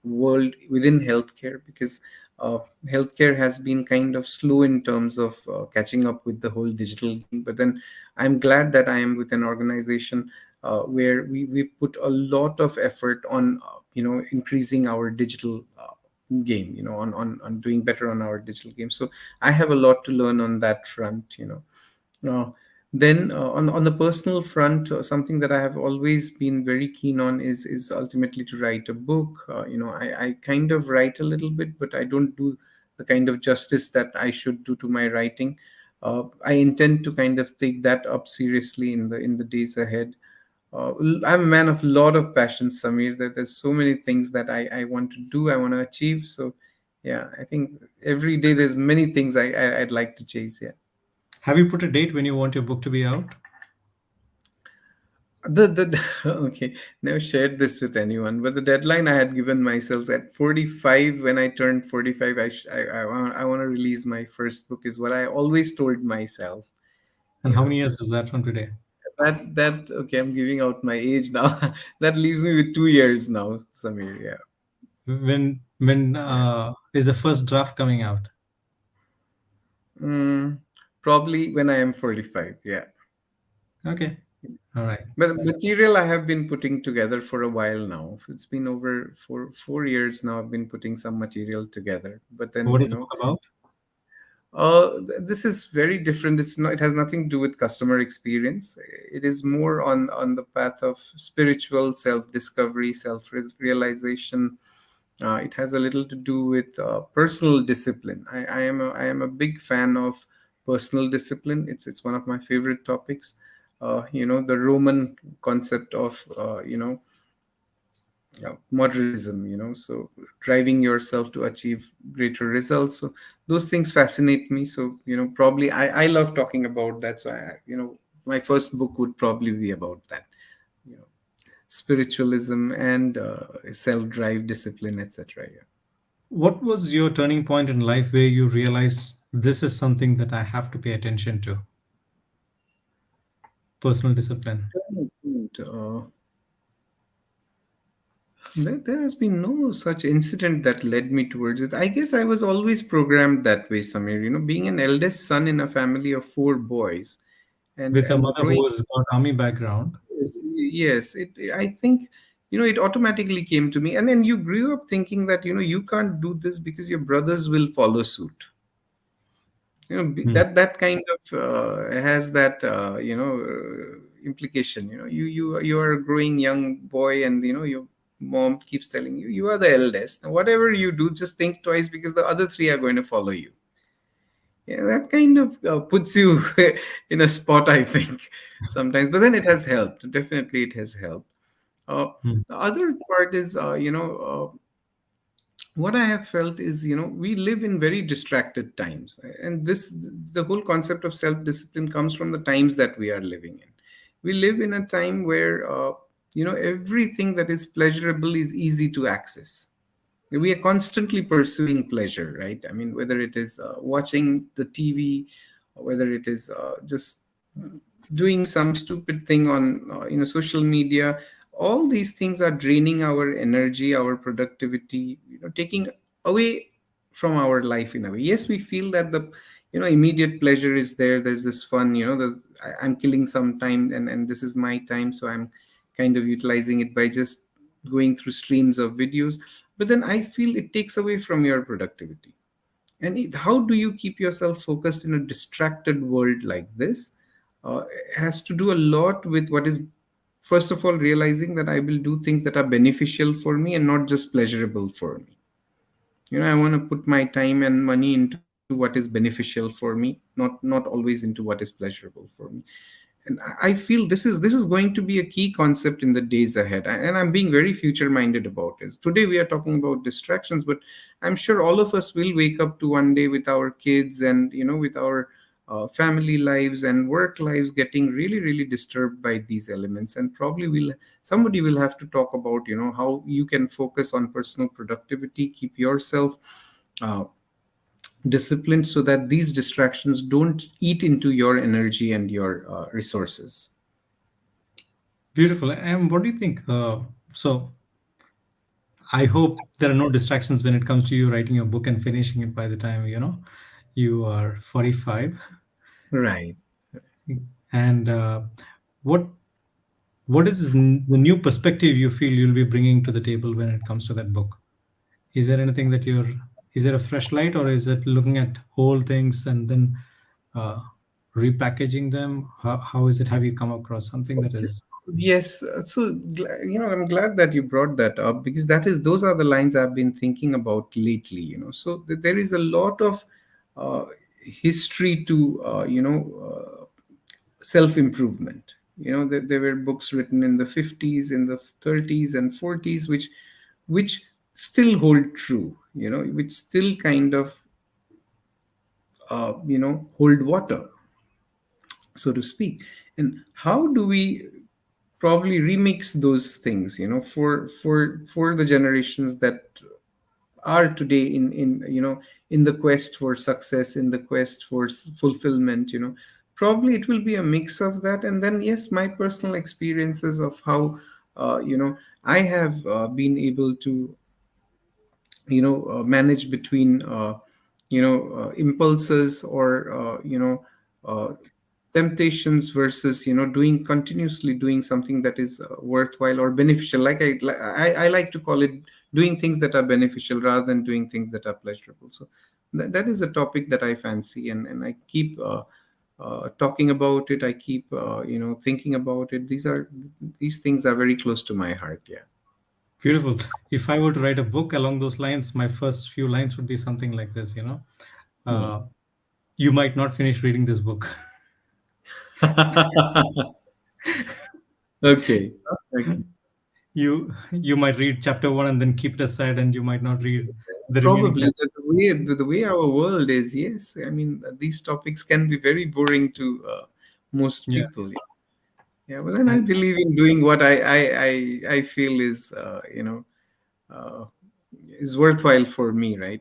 world within healthcare, because uh, healthcare has been kind of slow in terms of catching up with the whole digital game. But then I'm glad that I am with an organization where we put a lot of effort on increasing our digital game, on doing better on our digital game. So I have a lot to learn on that front. uh, then on the personal front, something that I have always been very keen on is ultimately to write a book. I kind of write a little bit, but I don't do the kind of justice that I should do to my writing. I intend to kind of take that up seriously in the days ahead. I'm a man of a lot of passions, Samir. That there's so many things that I want to do, I want to achieve. So, yeah, I think every day there's many things I'd like to chase. Yeah. Have you put a date when you want your book to be out? The okay, never shared this with anyone, but the deadline I had given myself at 45, when I turned 45, I want to release my first book, is what I always told myself. And You how know many years is that from today? that okay, I'm giving out my age now. That leaves me with 2 years now, Samir. Yeah. When Yeah. is the first draft coming out? Mm, Probably when I am 45. Yeah. Okay, all right. But the material I have been putting together for a while now. It's been over 4 years now. I've been putting some material together. But then, What is the book about? this is very different. It's not. It has nothing to do with customer experience. It is more on the path of spiritual self discovery, self realization. It has a little to do with personal discipline. I am a big fan of personal discipline. It's one of my favorite topics. The Roman concept of modernism, so driving yourself to achieve greater results. So those things fascinate me. So probably I love talking about that. So my first book would probably be about that. you know Spiritualism and self-drive, discipline, etc. Yeah. What was your turning point in life where you realized this is something that I have to pay attention to? Personal discipline. There has been no such incident that led me towards it. I guess I was always programmed that way, Samir. Being an eldest son in a family of four boys, and With a and mother growing. who has got army background. Yes. I think it automatically came to me, and then you grew up thinking that you can't do this because your brothers will follow suit. Hmm. That kind of has that implication. You are a growing young boy, and your mom keeps telling you, you are the eldest. Now, whatever you do, just think twice, because the other three are going to follow you. Yeah, that kind of puts you in a spot, I think, sometimes. But then it has helped. Definitely, it has helped. uh, Hmm. the other part is, what I have felt is, we live in very distracted times, and the whole concept of self discipline comes from the times that we are living in. We live in a time where everything that is pleasurable is easy to access. We are constantly pursuing pleasure, right? I mean, whether it is watching the TV, or whether it is just doing some stupid thing on social media. All these things are draining our energy, our productivity, taking away from our life in a way. Yes, we feel that the immediate pleasure is there. There's this fun, I'm killing some time, and this is my time, so I'm kind of utilizing it by just going through streams of videos. But then I feel it takes away from your productivity. And how do you keep yourself focused in a distracted world like this? It has to do a lot with what is, first of all, realizing that I will do things that are beneficial for me and not just pleasurable for me. I want to put my time and money into what is beneficial for me, not always into what is pleasurable for me. And I feel this is going to be a key concept in the days ahead. And I'm being very future minded about this. Today we are talking about distractions, but I'm sure all of us will wake up to one day with our kids and with our family lives and work lives getting really really disturbed by these elements, and probably will somebody will have to talk about how you can focus on personal productivity, keep yourself uh, disciplined so that these distractions don't eat into your energy and your resources. Beautiful. And what do you think? So I hope there are no distractions when it comes to you writing your book and finishing it by the time you are 45. Right. And what what is the new perspective you feel you'll be bringing to the table when it comes to that book? Is there anything that you're is there a fresh light, or is it looking at old things and then uh, repackaging them? How is it? Have you come across something that is? Yes, I'm glad that you brought that up, because those are the lines I've been thinking about lately. So there is a lot of uh, history to self improvement. There were books written in the 50s, in the 30s, and 40s, which still hold true. Which still kind of hold water, so to speak. And how do we probably remix those things for the generations that are today in the quest for success, in the quest for fulfillment? Probably it will be a mix of that, and then yes, my personal experiences of how I have been able to manage between impulses, or temptations, versus doing continuously doing something that is worthwhile or beneficial. I like to call it doing things that are beneficial rather than doing things that are pleasurable. So that is a topic that I fancy, and I keep talking about it. I keep thinking about it. These things are very close to my heart. Yeah. Beautiful. If I were to write a book along those lines, my first few lines would be something like this. Hmm. Uh, you might not finish reading this book. Okay. Okay. You might read chapter one and then keep it aside, and you might not read the remaining Probably chapter. the way our world is, yes. I mean, these topics can be very boring to most Yeah. people. Yeah, but then I And believe in doing what I feel uh, is worthwhile for me, right?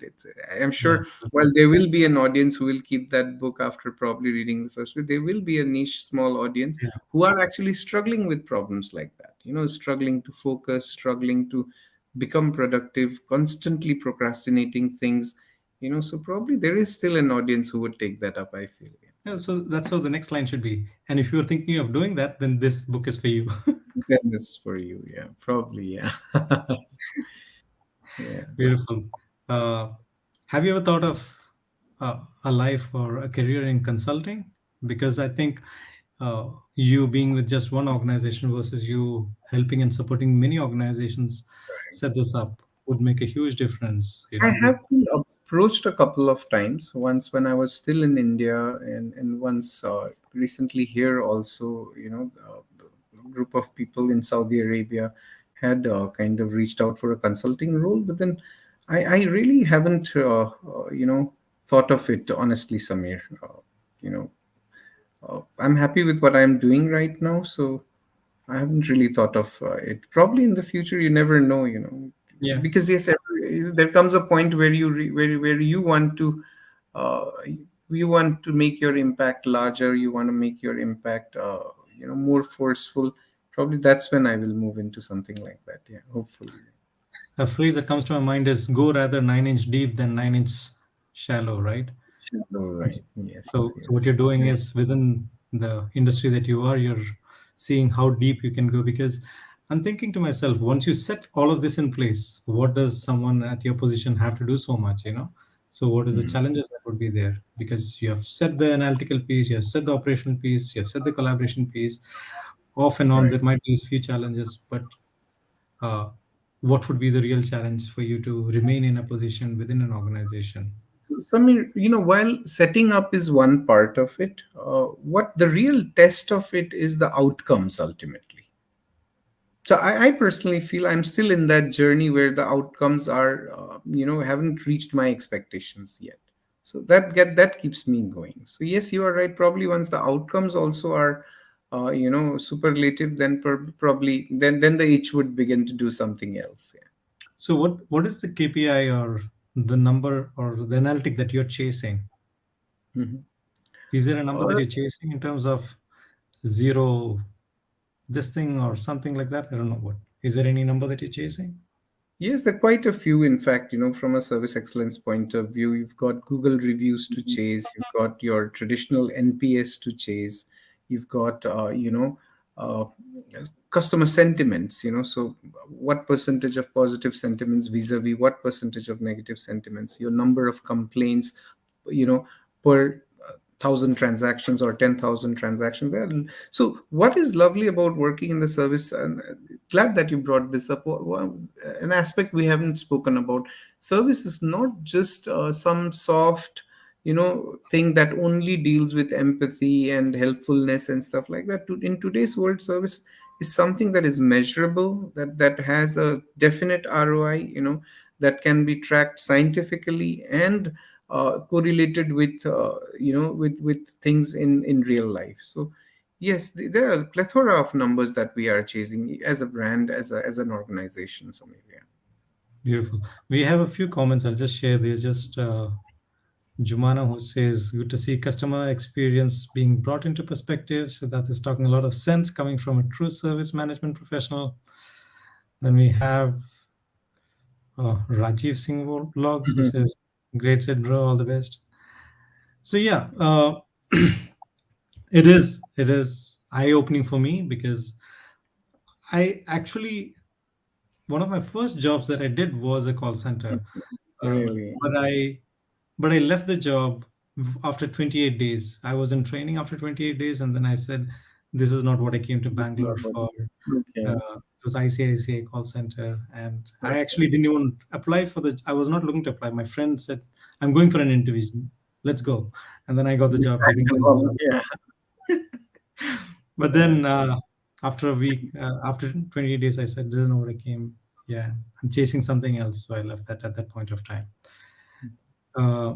I'm yeah. sure while there will be an audience who will keep that book after probably reading the first book, there will be a niche small audience Yeah. who are actually struggling with problems like that. Struggling to focus, struggling to become productive, constantly procrastinating things. So probably there is still an audience who would take that up, I feel. Yeah, so that's how the next line should be. And if you're thinking of doing that, then this book is for you. Then it's for you, yeah, probably, yeah. Yeah. Beautiful. Uh, have you ever thought of a life or a career in consulting? Because I think you being with just one organization versus you helping and supporting many organizations set this up would make a huge difference. I With have been approached a couple of times. Once when I was still in India, and once recently here also. A group of people in Saudi Arabia had kind of reached out for a consulting role, but then I really haven't thought of it honestly, Samir. You know, I'm happy with what I'm doing right now, so I haven't really thought of it. Probably in the future, you never know, yeah, because yes, there comes a point where where uh, you want to make your impact larger. You want to make your impact, more forceful. Probably that's when I will move into something like that. Yeah, hopefully. a phrase that comes to my mind is go rather 9 inch deep than 9 inch shallow, right? All right. Yes. So what Yes. you're doing is within the industry that you are, you're seeing how deep you can go. Because I'm thinking to myself, once you set all of this in place, what does someone at your position have to do so much? So what is the challenges that would be there? Because you have set the analytical piece, you have set the operational piece, you have set the collaboration piece. Off and on, Right. there might be a few challenges, but uh, what would be the real challenge for you to remain in a position within an organization? So, Samir, while setting up is one part of it, what the real test of it is the outcomes ultimately. So I personally feel I'm still in that journey where the outcomes are, haven't reached my expectations yet. So that keeps me going. So yes, you are right. Probably once the outcomes also are, superlative, then probably then the H would begin to do something else. So what is the KPI or the number or the analytic that you're chasing? Yeah. Mhm. Is there a number that Uh, you're chasing in terms of zero this thing or something like that? I don't know what. Is there any number that you're chasing? Yes, there are quite a few. In fact, from a service excellence point of view, you've got Google reviews to chase, you've got your traditional NPS to chase, you've got, uh, customer sentiments. So what percentage of positive sentiments vis-a-vis what percentage of negative sentiments, your number of complaints, per 1,000 transactions or 10,000 transactions. So, what is lovely about working in the service, and glad that you brought this up. An aspect we haven't spoken about: service is not just some soft, thing that only deals with empathy and helpfulness and stuff like that. In today's world, service is something that is measurable, that has a definite ROI. That can be tracked scientifically and correlated with with things in real life. So yes, there are a plethora of numbers that we are chasing as a brand, as an organization. So maybe, yeah. Beautiful. We have a few comments. I'll just share. There's just Jumana who says, good to see customer experience being brought into perspective. So that is talking a lot of sense coming from a true service management professional. Then we have Rajiv Singh Vlogs who says, great said, bro, all the best. So yeah, it is eye opening for me because I actually one of my first jobs that I did was a call center, Really. but I left the job after 28 days. I was in training after 28 days, and then I said, "This is not what I came to Bangalore for." Okay. It was ICICI call center, and I Okay. actually didn't even apply for the. I was not looking to apply. My friend said, "I'm going for an interview. Let's go," and then I got the You job tagged during this along, job. yeah. But then after a week, after 20 days, I said, "This is not what I came." Yeah, I'm chasing something else, so I left that at that point of time. Uh,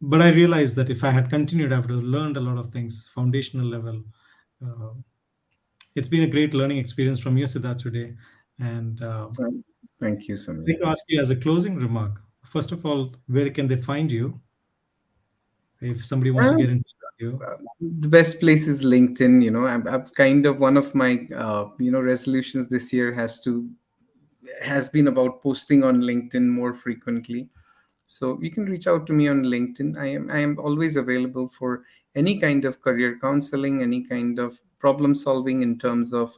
but I realized that if I had continued, I would have learned a lot of things, foundational level. Uh, it's been a great learning experience from you, Siddharth, today. And Thank you, I'd like Samir. to ask you as a closing remark. First of all, where can they find you if somebody wants to get in touch with you? The best place is LinkedIn. I've kind of, one of my resolutions this year has been about posting on LinkedIn more frequently. So you can reach out to me on LinkedIn. I am always available for any kind of career counseling, any kind of problem solving in terms of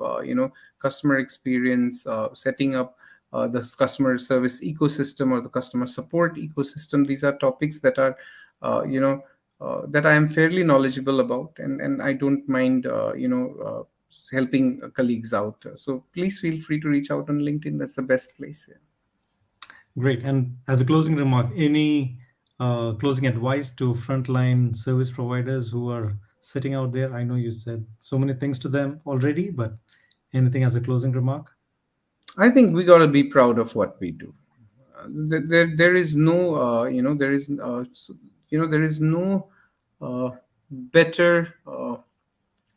customer experience, setting up the customer service ecosystem or the customer support ecosystem. These are topics that are that I am fairly knowledgeable about, and I don't mind helping colleagues out. So please feel free to reach out on LinkedIn. That's the best place. Yeah. Great. And as a closing remark, any closing advice to frontline service providers who are sitting out there? I know you said so many things to them already, but anything as a closing remark? I think we got to be proud of what we do. There is no, there is, there is no better,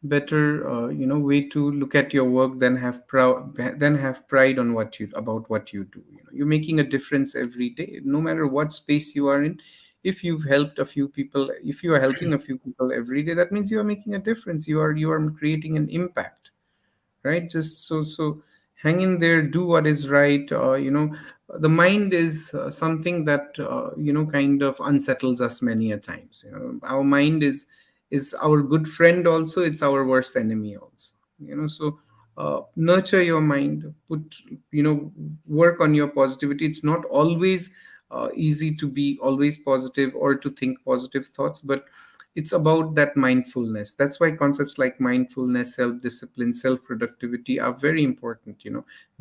way to look at your work than have pride on what you about what you do. You're making a difference every day, no matter what space you are in. If you've helped a few people, if you are helping a few people every day, that means you are making a difference. You are creating an impact, right? Just so hang in there, do what is right. The mind is something that kind of unsettles us many a times. Our mind is our good friend also, it's our worst enemy also. So nurture your mind, put work on your positivity. It's not always easy to be always positive or to think positive thoughts, but It's about that mindfulness. That's why concepts like mindfulness, self discipline, self productivity are very important.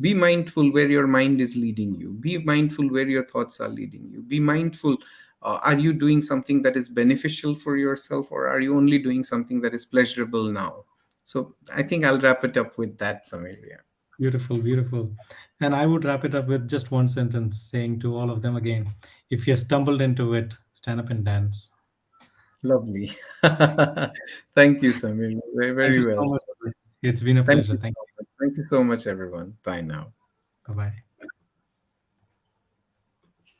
Be mindful where your mind is leading you, be mindful where your thoughts are leading you, be mindful. Are you doing something that is beneficial for yourself, or are you only doing something that is pleasurable now? So I think I'll wrap it up with that, Samir. Yeah. Beautiful, beautiful. And I would wrap it up with just one sentence saying to all of them again, if you stumbled into it, stand up and dance. Lovely. Thank you, Samir. Very, Thank you very well. so much. It's been a Thank pleasure. you Thank so much. Thank you so much, everyone. Bye now. you. Bye bye.